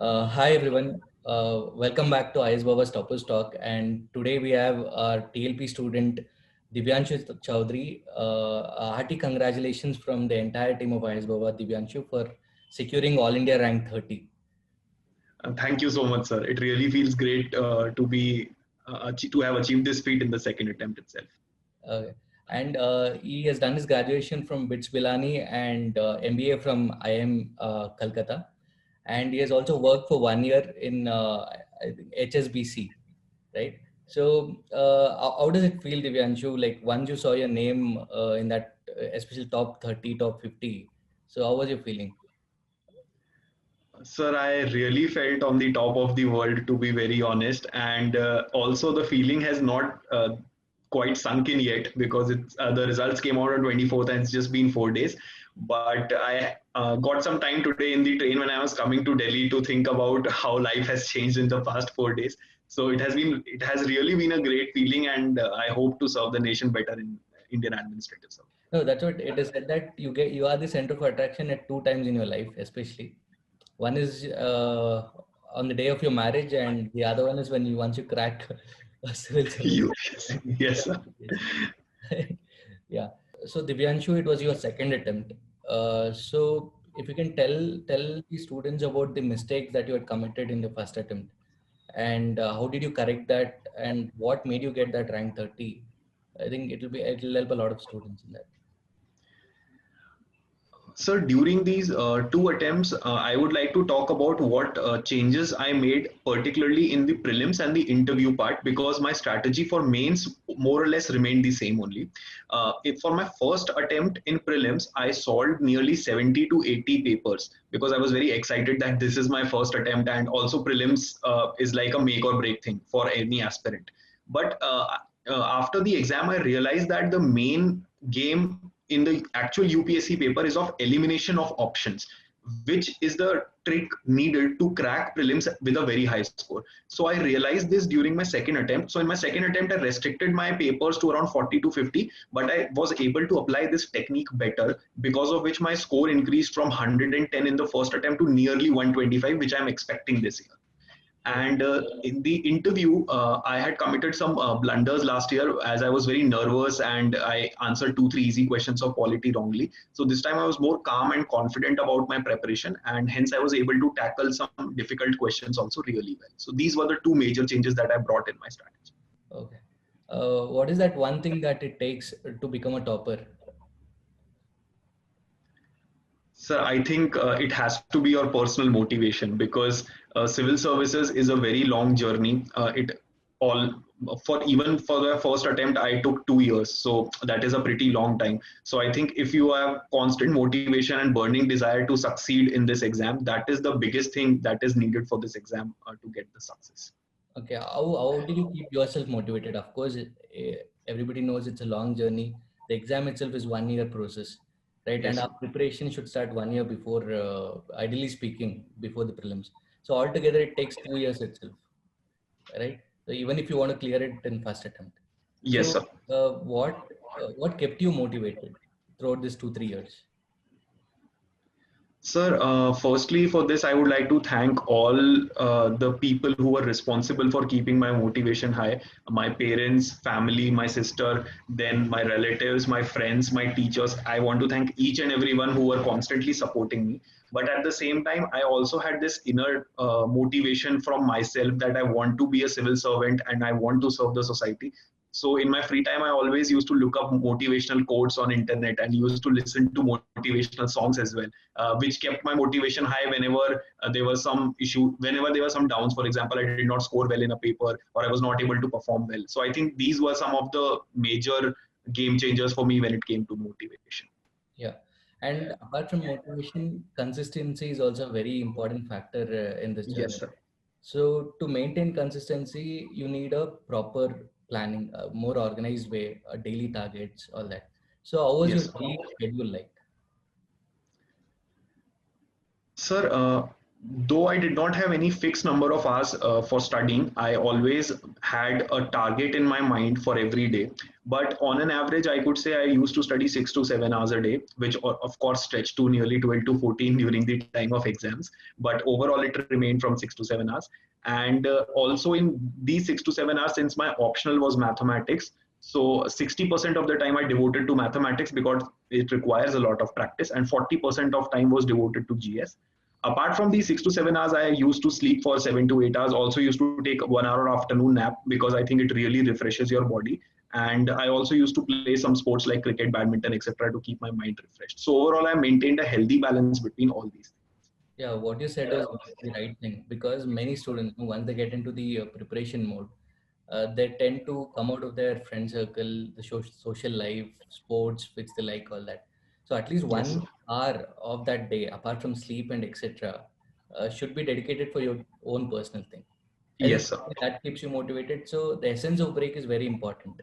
Hi everyone, welcome back to IS Baba's Toppers Talk. And today we have our TLP student Divyanshu Chowdhury. Hearty congratulations from the entire team of IS Baba, Divyanshu, for securing All India rank 30. Thank you so much, sir. It really feels great to have achieved this feat in the second attempt itself. Uh, and he has done his graduation from BITS Bilani and MBA from IIM Calcutta. And he has also worked for 1 year in I think HSBC, right? So, how does it feel, Divyanshu? Like once you saw your name in that, especially top 30, top 50. So, how was your feeling? Sir, I really felt on the top of the world, to be very honest. And also, the feeling has not quite sunk in yet because the results came out on 24th and it's just been 4 days. But I got some time today in the train when I was coming to Delhi to think about how life has changed in the past 4 days. So it has really been a great feeling, and I hope to serve the nation better in Indian administrative service. No, that's what it is said that you are the center of attraction at two times in your life, especially. One is on the day of your marriage, and the other one is when you once you crack a civil service. Yes, yes, sir. Yeah. So Divyanshu, it was your second attempt. So if you can tell the students about the mistakes that you had committed in the first attempt, and how did you correct that, and what made you get that rank 30? I think it'll help a lot of students in that. So during these two attempts, I would like to talk about what changes I made, particularly in the prelims and the interview part, because my strategy for mains more or less remained the same only. For my first attempt in prelims, I solved nearly 70 to 80 papers because I was very excited that this is my first attempt, and also prelims is like a make or break thing for any aspirant. But after the exam, I realized that the main game in the actual UPSC paper is of elimination of options, which is the trick needed to crack prelims with a very high score. So I realized this during my second attempt. So in my second attempt, I restricted my papers to around 40 to 50, but I was able to apply this technique better, because of which my score increased from 110 in the first attempt to nearly 125, which I'm expecting this year. And in the interview, I had committed some blunders last year as I was very nervous and I answered 2, 3 easy questions of polity wrongly. So this time I was more calm and confident about my preparation, and hence I was able to tackle some difficult questions also really well. So these were the two major changes that I brought in my strategy. Okay. What is that one thing that it takes to become a topper? Sir, I think it has to be your personal motivation, because civil services is a very long journey. It all for even for the first attempt, I took 2 years, so that is a pretty long time. So I think if you have constant motivation and burning desire to succeed in this exam, that is the biggest thing that is needed for this exam to get the success. Okay. How did you keep yourself motivated? Of course, everybody knows it's a long journey. The exam itself is 1 year process, right? And Yes, our sir. preparation should start 1 year before, ideally speaking, before the prelims. So altogether, it takes 2 years itself, right? So even if you want to clear it in first attempt. Yes, So sir. what kept you motivated throughout these 2, 3 years? Sir, firstly, for this, I would like to thank all the people who were responsible for keeping my motivation high. My parents, family, my sister, then my relatives, my friends, my teachers. I want to thank each and everyone who were constantly supporting me. But at the same time, I also had this inner motivation from myself that I want to be a civil servant and I want to serve the society. So in my free time, I always used to look up motivational quotes on internet and used to listen to motivational songs as well, which kept my motivation high whenever there was some issue, whenever there were some downs. For example, I did not score well in a paper or I was not able to perform well. So I think these were some of the major game changers for me when it came to motivation. Yeah. And apart from motivation, consistency is also a very important factor in this Yes, journey. sir. So to maintain consistency, you need a proper planning, a more organized way, daily targets, all that. So how was your Yes. daily schedule like? Sir, though I did not have any fixed number of hours for studying, I always had a target in my mind for every day. But on an average, I could say I used to study 6 to 7 hours a day, which of course stretched to nearly 12 to 14 during the time of exams. But overall, it remained from 6 to 7 hours. And also in these 6 to 7 hours, since my optional was mathematics, so 60% of the time I devoted to mathematics because it requires a lot of practice, and 40% of time was devoted to GS. Apart from these 6 to 7 hours, I used to sleep for 7 to 8 hours. Also used to take 1 hour afternoon nap because I think it really refreshes your body. And I also used to play some sports like cricket, badminton, etc. to keep my mind refreshed. So overall, I maintained a healthy balance between all these. Yeah, what you said was the right thing, because many students, once they get into the preparation mode, they tend to come out of their friend circle, the social life, sports, which they like, all that. So at least Yes, sir. 1 hour of that day, apart from sleep and etc., should be dedicated for your own personal thing. I think Yes, sir. that keeps you motivated. So the essence of break is very important,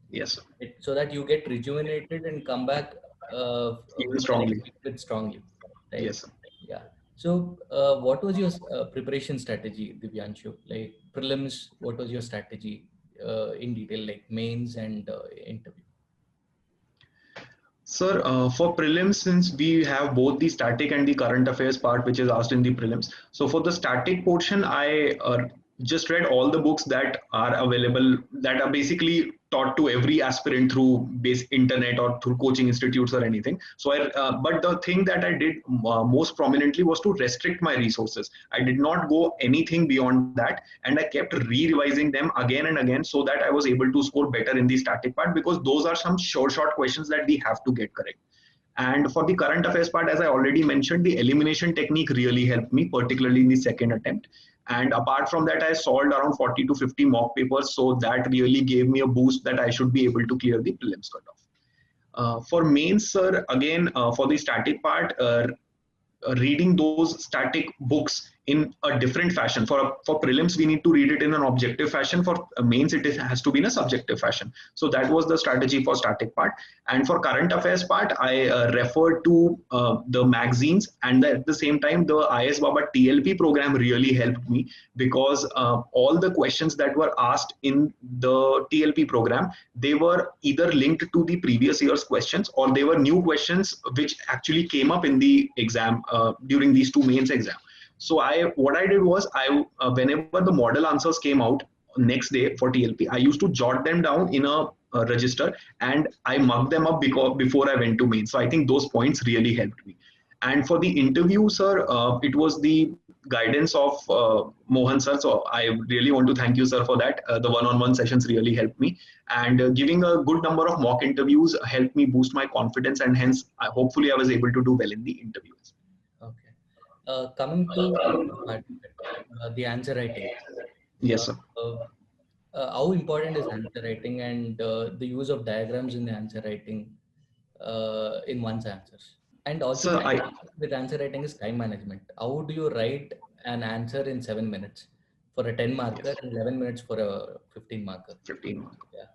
Yes, sir. so that you get rejuvenated and come back Even for the next strongly. week with strongly, right? Yes, sir. Yeah. So, what was your preparation strategy, Divyanshu? Like prelims, what was your strategy in detail, like mains and interview? Sir, for prelims, since we have both the static and the current affairs part, which is asked in the prelims. So for the static portion, I just read all the books that are available, that are basically taught to every aspirant through base internet or through coaching institutes or anything. So but the thing that I did most prominently was to restrict my resources. I did not go anything beyond that, and I kept re-revising them again and again so that I was able to score better in the static part, because those are some short questions that we have to get correct. And for the current affairs part, as I already mentioned, the elimination technique really helped me, particularly in the second attempt. And apart from that, I solved around 40 to 50 mock papers, so that really gave me a boost that I should be able to clear the prelims cutoff. For mains, sir, again, for the static part, reading those static books in a different fashion. For prelims, we need to read it in an objective fashion. For mains, has to be in a subjective fashion. So that was the strategy for static part. And for current affairs part, I referred to the magazines, and at the same time, the IS Baba TLP program really helped me, because all the questions that were asked in the TLP program, they were either linked to the previous year's questions, or they were new questions which actually came up in the exam during these two mains exam. So what I did was, whenever the model answers came out next day for TLP, I used to jot them down in a register, and I mugged them up before I went to main. So I think those points really helped me. And for the interview, sir, it was the guidance of Mohan sir. So I really want to thank you, sir, for that. The one-on-one sessions really helped me, and giving a good number of mock interviews helped me boost my confidence, and hence, hopefully, I was able to do well in the interviews. Okay. Coming to part of it, the answer writing. Uh, Yes, sir. uh, how important is answer writing and the use of diagrams in the answer writing in one's answers? And also, Sir, with answer writing is time management. How do you write an answer in 7 minutes for a 10 marker yes, and 11 minutes for a 15 marker? 15 mark. Yeah.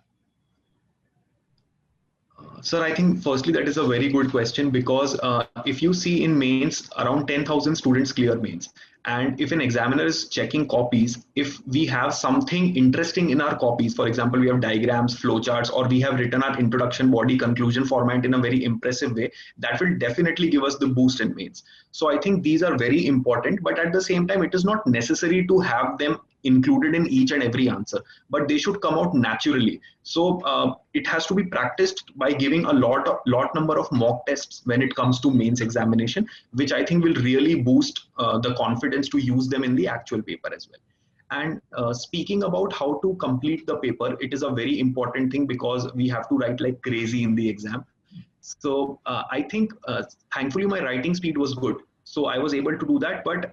Sir, I think firstly that is a very good question, because if you see in mains, around 10,000 students clear mains. And if an examiner is checking copies, if we have something interesting in our copies, for example, we have diagrams, flowcharts, or we have written our introduction, body, conclusion format in a very impressive way, that will definitely give us the boost in mains. So I think these are very important, but at the same time, it is not necessary to have them included in each and every answer, but they should come out naturally. So it has to be practiced by giving a lot number of mock tests when it comes to mains examination, which I think will really boost the confidence to use them in the actual paper as well. And speaking about how to complete the paper, it is a very important thing, because we have to write like crazy in the exam. So I think thankfully my writing speed was good, so I was able to do that. But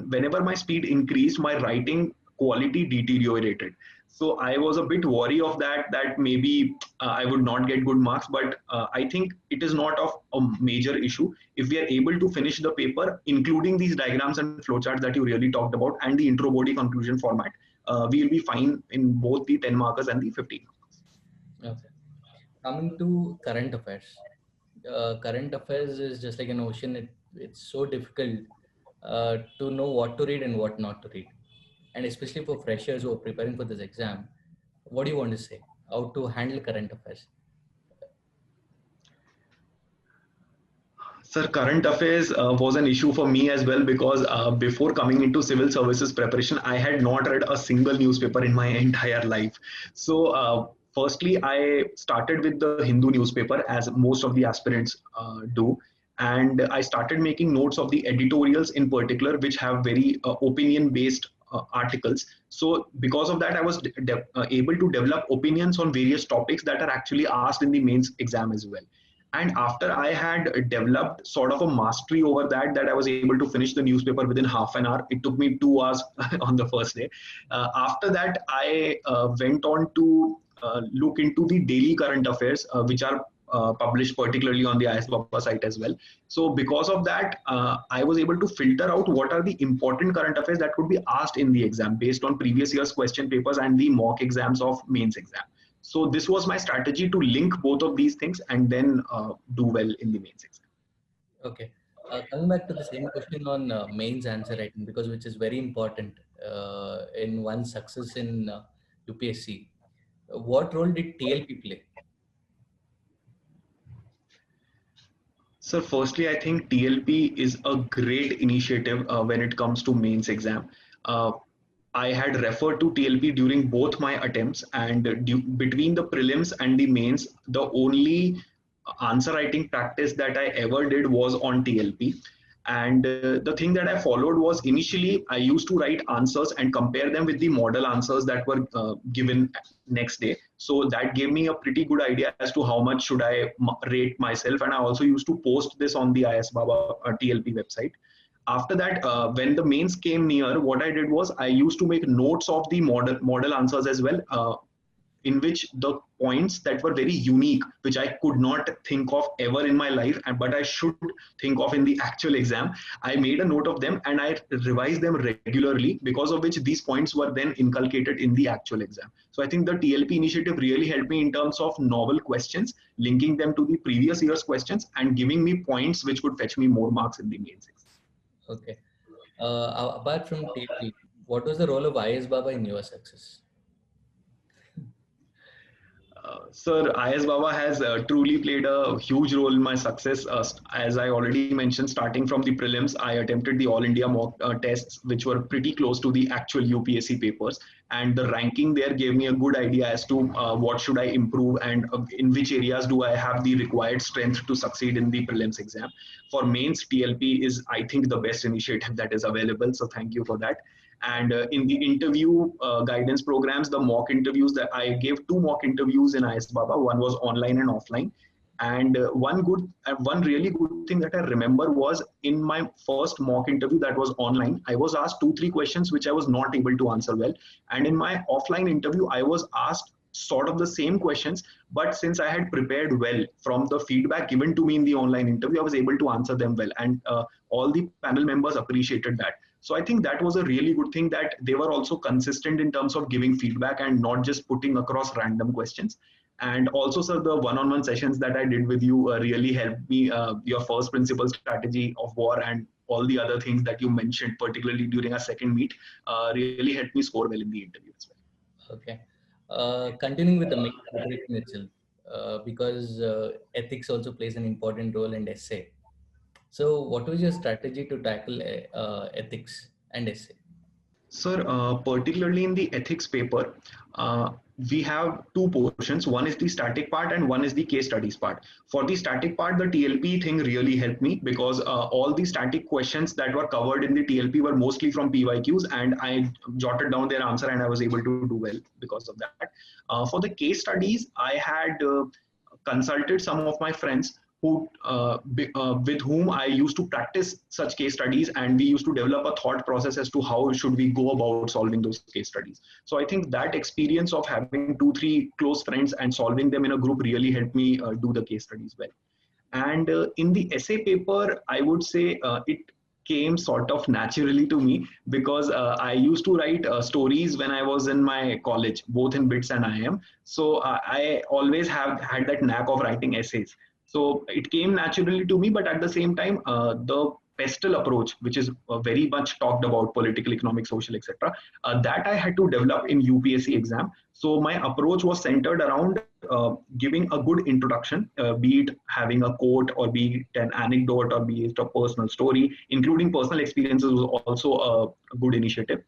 whenever my speed increased, my writing quality deteriorated. So I was a bit worried of that maybe I would not get good marks. But I think it is not of a major issue if we are able to finish the paper, including these diagrams and flowcharts that you really talked about, and the intro, body, conclusion format. We will be fine in both the 10 markers and the 15 markers. Okay. Coming to current affairs. Current affairs is just like an ocean. It's so difficult to know what to read and what not to read. And especially for freshers who are preparing for this exam, what do you want to say? How to handle current affairs? Sir, current affairs was an issue for me as well because before coming into civil services preparation, I had not read a single newspaper in my entire life. So, firstly, I started with the Hindu newspaper, as most of the aspirants do. And I started making notes of the editorials in particular, which have very opinion based articles. So, because of that, I was able to develop opinions on various topics that are actually asked in the mains exam as well. And after I had developed sort of a mastery over that, that I was able to finish the newspaper within half an hour. It took me 2 hours on the first day. After that, I went on to look into the daily current affairs, which are published particularly on the IS Baba site as well. So because of that, I was able to filter out what are the important current affairs that could be asked in the exam based on previous year's question papers and the mock exams of mains exam. So this was my strategy to link both of these things and then do well in the mains exam. Okay. Coming back to the same question on mains answer writing, because which is very important in one's success in UPSC. What role did TLP play? So firstly, I think TLP is a great initiative when it comes to mains exam. Uh, I had referred to TLP during both my attempts, and between the prelims and the mains, the only answer writing practice that I ever did was on TLP. And the thing that I followed was initially I used to write answers and compare them with the model answers that were given next day. So that gave me a pretty good idea as to how much should I rate myself. And I also used to post this on the IS Baba TLP website. After that, when the mains came near, what I did was I used to make notes of the model answers as well, in which the points that were very unique, which I could not think of ever in my life, but I should think of in the actual exam, I made a note of them and I revised them regularly, because of which these points were then inculcated in the actual exam. So I think the TLP initiative really helped me in terms of novel questions, linking them to the previous year's questions and giving me points which would fetch me more marks in the mains exam. Okay. Apart from TLP, what was the role of IS Baba in your success? Sir, IS Baba has truly played a huge role in my success. As I already mentioned, starting from the prelims, I attempted the All India mock tests, which were pretty close to the actual UPSC papers. And the ranking there gave me a good idea as to what should I improve and in which areas do I have the required strength to succeed in the prelims exam. For mains, TLP is, I think, the best initiative that is available. So thank you for that. And in the interview guidance programs, the mock interviews that I gave, 2 mock interviews in IS Baba. One was online and offline. And one really good thing that I remember was in my first mock interview that was online, I was asked 2-3 questions which I was not able to answer well. And in my offline interview, I was asked sort of the same questions, but since I had prepared well from the feedback given to me in the online interview, I was able to answer them well. And all the panel members appreciated that. So I think that was a really good thing, that they were also consistent in terms of giving feedback and not just putting across random questions. And also, sir, the one-on-one sessions that I did with you really helped me. Your first principle strategy of war and all the other things that you mentioned, particularly during our second meet, really helped me score well in the interview as well. Okay. Continuing with the main preparation itself, because ethics also plays an important role in essay. So what was your strategy to tackle ethics and essay? Sir, particularly in the ethics paper, we have 2 portions. One is the static part and one is the case studies part. For the static part, the TLP thing really helped me because all the static questions that were covered in the TLP were mostly from PYQs, and I jotted down their answer and I was able to do well because of that. For the case studies, I had consulted some of my friends with whom I used to practice such case studies, and we used to develop a thought process as to how should we go about solving those case studies. So I think that experience of having 2-3 close friends and solving them in a group really helped me do the case studies well. And in the essay paper, I would say it came sort of naturally to me because I used to write stories when I was in my college, both in BITS and IIM. So I always have had that knack of writing essays. So it came naturally to me, but at the same time, the pestle approach, which is very much talked about, political, economic, social, etc. That I had to develop in UPSC exam. So my approach was centered around giving a good introduction, be it having a quote or be it an anecdote or be it a personal story, including personal experiences was also a good initiative.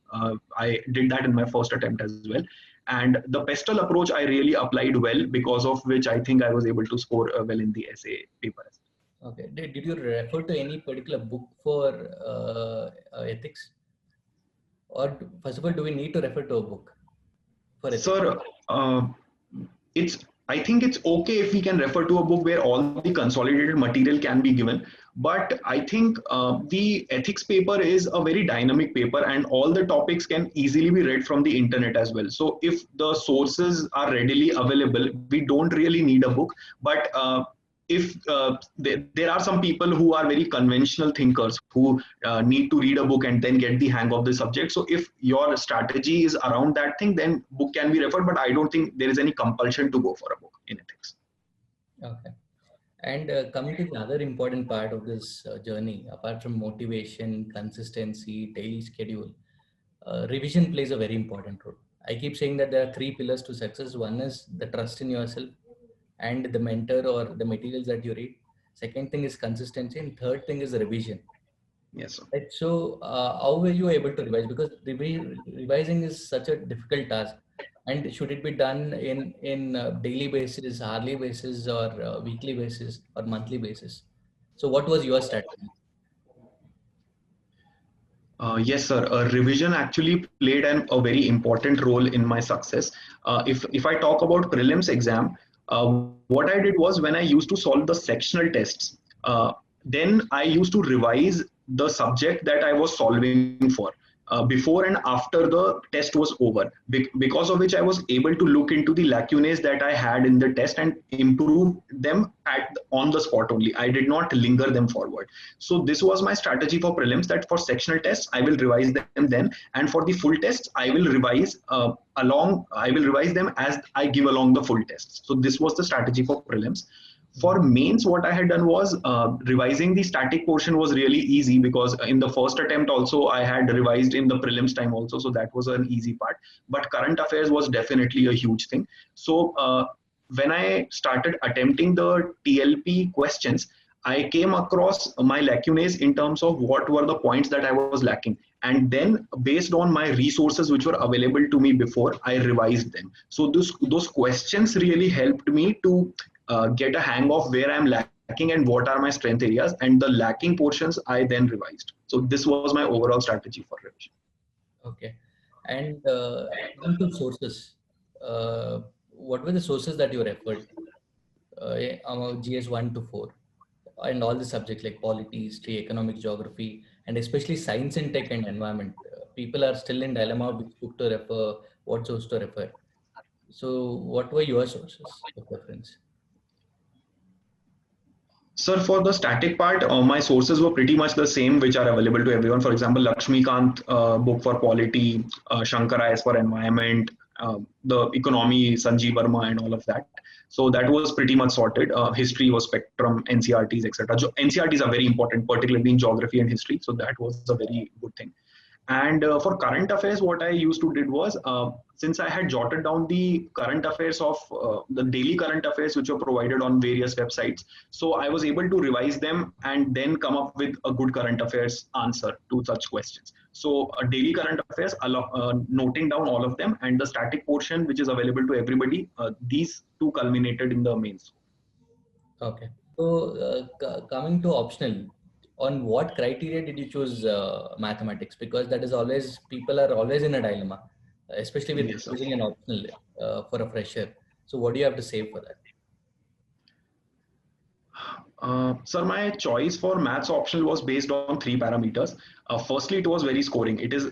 I did that in my first attempt as well. And the pestle approach I really applied well, because of which I think I was able to score well in the essay paper. Okay. Did you refer to any particular book for ethics? Or first of all, do we need to refer to a book for ethics? Sir, I think it's okay if we can refer to a book where all the consolidated material can be given. But I think the ethics paper is a very dynamic paper, and all the topics can easily be read from the internet as well. So if the sources are readily available, we don't really need a book. But if there are some people who are very conventional thinkers who need to read a book and then get the hang of the subject. So if your strategy is around that thing, then book can be referred, but I don't think there is any compulsion to go for a book in ethics. Okay. And coming to the other important part of this journey, apart from motivation, consistency, daily schedule, revision plays a very important role. I keep saying that there are three pillars to success. One is the trust in yourself and the mentor or the materials that you read. Second thing is consistency, and third thing is revision. Yes, sir. Right. So how were you able to revise? Because revising is such a difficult task. And should it be done in daily basis, hourly basis, or weekly basis, or monthly basis? So what was your strategy? Yes, sir. Revision actually played a very important role in my success. If I talk about prelims exam, what I did was when I used to solve the sectional tests, then I used to revise the subject that I was solving for. Before and after the test was over, because of which I was able to look into the lacunae that I had in the test and improve them on the spot only. I did not linger them forward. So this was my strategy for prelims, that for sectional tests I will revise them then, and for the full tests I will revise them as I give along the full tests. So this was the strategy for prelims. For mains, what I had done was revising the static portion was really easy, because in the first attempt also I had revised in the prelims time also, so that was an easy part. But current affairs was definitely a huge thing. So when I started attempting the TLP questions, I came across my lacunae in terms of what were the points that I was lacking. And then based on my resources which were available to me before, I revised them. So those questions really helped me to get a hang of where I'm lacking and what are my strength areas, and the lacking portions I then revised. So this was my overall strategy for revision. Okay. And coming to sources, what were the sources that you referred? GS 1 to 4, and all the subjects like polity, history, economic, geography, and especially science and tech and environment. People are still in dilemma which book to refer, what source to refer. So what were your sources of reference? Sir, for the static part, my sources were pretty much the same which are available to everyone. For example, Lakshmikant book for polity, Shankar IS for environment, the economy, Sanjeev Verma, and all of that. So that was pretty much sorted. History was Spectrum, NCRTs, etc. NCRTs are very important, particularly in geography and history. So that was a very good thing. And for current affairs, what I used to did was, since I had jotted down the current affairs of the daily current affairs which were provided on various websites, so I was able to revise them and then come up with a good current affairs answer to such questions. So daily current affairs, noting down all of them, and the static portion which is available to everybody, these two culminated in the mains. Okay. So coming to optional, on what criteria did you choose mathematics? Because that is always, people are always in a dilemma, especially with choosing an optional for a fresher. So what do you have to say for that? Sir, my choice for maths optional was based on three parameters. Firstly, it was very scoring. It is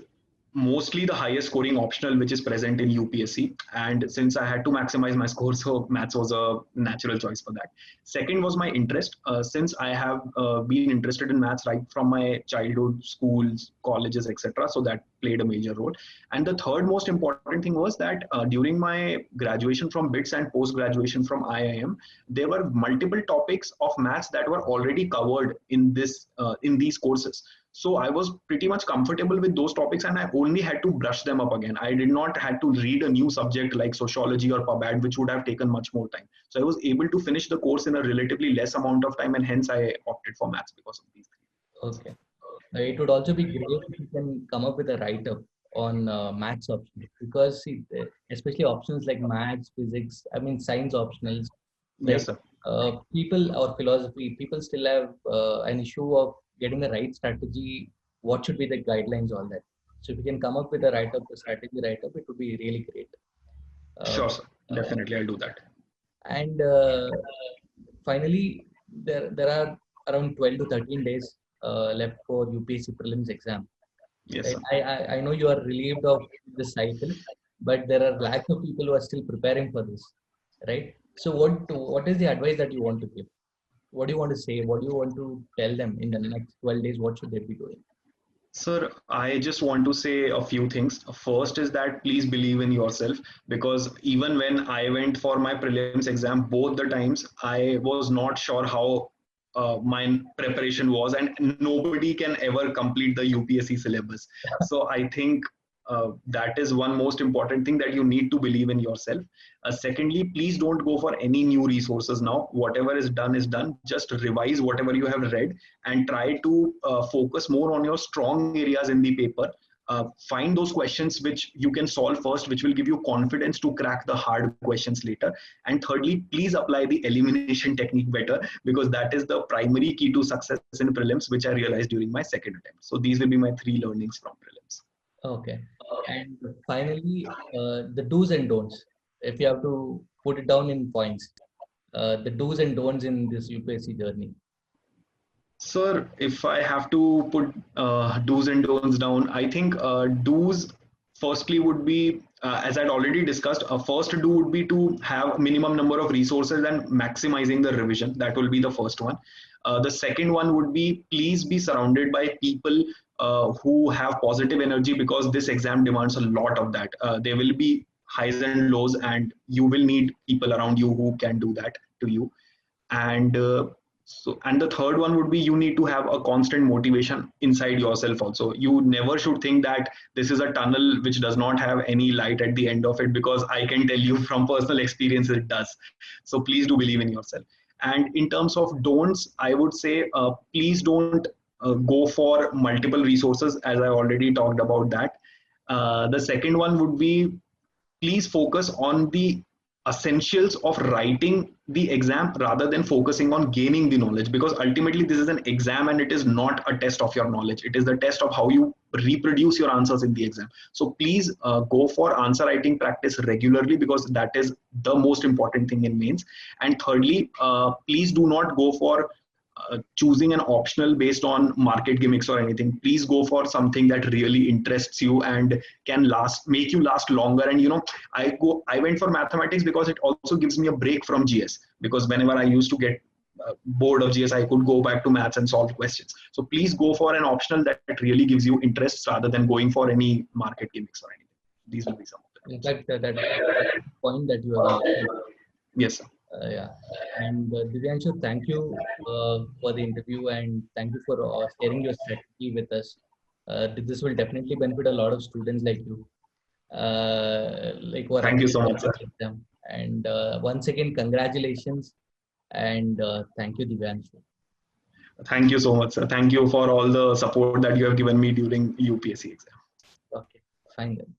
mostly the highest scoring optional which is present in UPSC. And since I had to maximize my score, so maths was a natural choice for that. Second was my interest. Since I have been interested in maths right from my childhood, schools, colleges, etc. So that played a major role. And the third most important thing was that during my graduation from BITS and post-graduation from IIM, there were multiple topics of maths that were already covered in these courses. So I was pretty much comfortable with those topics, and I only had to brush them up again. I did not had to read a new subject like sociology or PubAd, which would have taken much more time. So I was able to finish the course in a relatively less amount of time, and hence I opted for maths because of these things. Okay. It would also be great if you can come up with a write-up on maths options, because see, especially options like maths, physics, I mean science optionals, right? Yes, sir. People or philosophy, people still have an issue of getting the right strategy. What should be the guidelines, all that. So if you can come up with a write-up, a strategy write-up, it would be really great. Sure, sir. Definitely, I'll do that. And finally, there are around 12 to 13 days left for UPSC prelims exam. Yes, right? I know you are relieved of this cycle, but there are lakhs of people who are still preparing for this, right? So what is the advice that you want to give? What do you want to say? What do you want to tell them in the next 12 days? What should they be doing? Sir, I just want to say a few things. First is that please believe in yourself, because even when I went for my prelims exam, both the times I was not sure how my preparation was, and nobody can ever complete the UPSC syllabus. So I think that is one most important thing, that you need to believe in yourself. Secondly, please don't go for any new resources now. Whatever is done is done. Just revise whatever you have read and try to focus more on your strong areas in the paper. Find those questions which you can solve first, which will give you confidence to crack the hard questions later. And thirdly, please apply the elimination technique better, because that is the primary key to success in prelims, which I realized during my second attempt. So these will be my 3 learnings from prelims. Okay. And finally, the do's and don'ts. If you have to put it down in points, the do's and don'ts in this UPSC journey. Sir, if I have to put do's and don'ts down, I think do's firstly would be, as I'd already discussed, a first do would be to have minimum number of resources and maximizing the revision. That will be the first one. The second one would be, please be surrounded by people who have positive energy, because this exam demands a lot of that. There will be highs and lows, and you will need people around you who can do that to you. And and the third one would be, you need to have a constant motivation inside yourself also. You never should think that this is a tunnel which does not have any light at the end of it, because I can tell you from personal experience it does. So please do believe in yourself. And in terms of don'ts, I would say please don't go for multiple resources, as I already talked about that. The second one would be, please focus on the essentials of writing the exam rather than focusing on gaining the knowledge, because ultimately this is an exam and it is not a test of your knowledge. It is the test of how you reproduce your answers in the exam. So please go for answer writing practice regularly, because that is the most important thing in mains. And thirdly, please do not go for choosing an optional based on market gimmicks or anything. Please go for something that really interests you and can make you last longer. And I went for mathematics because it also gives me a break from GS, because whenever I used to get bored of GS, I could go back to maths and solve questions. So please go for an optional that really gives you interest, rather than going for any market gimmicks or anything. These will be some of them. In fact, that point that you have made. Yes, sir. Yeah. And Divyanshu, thank you for the interview, and thank you for sharing your strategy with us. This will definitely benefit a lot of students like you. Thank you so much, sir. And once again, congratulations, and thank you, Divyanshu. Thank you so much, sir. Thank you for all the support that you have given me during UPSC exam. Okay, fine then.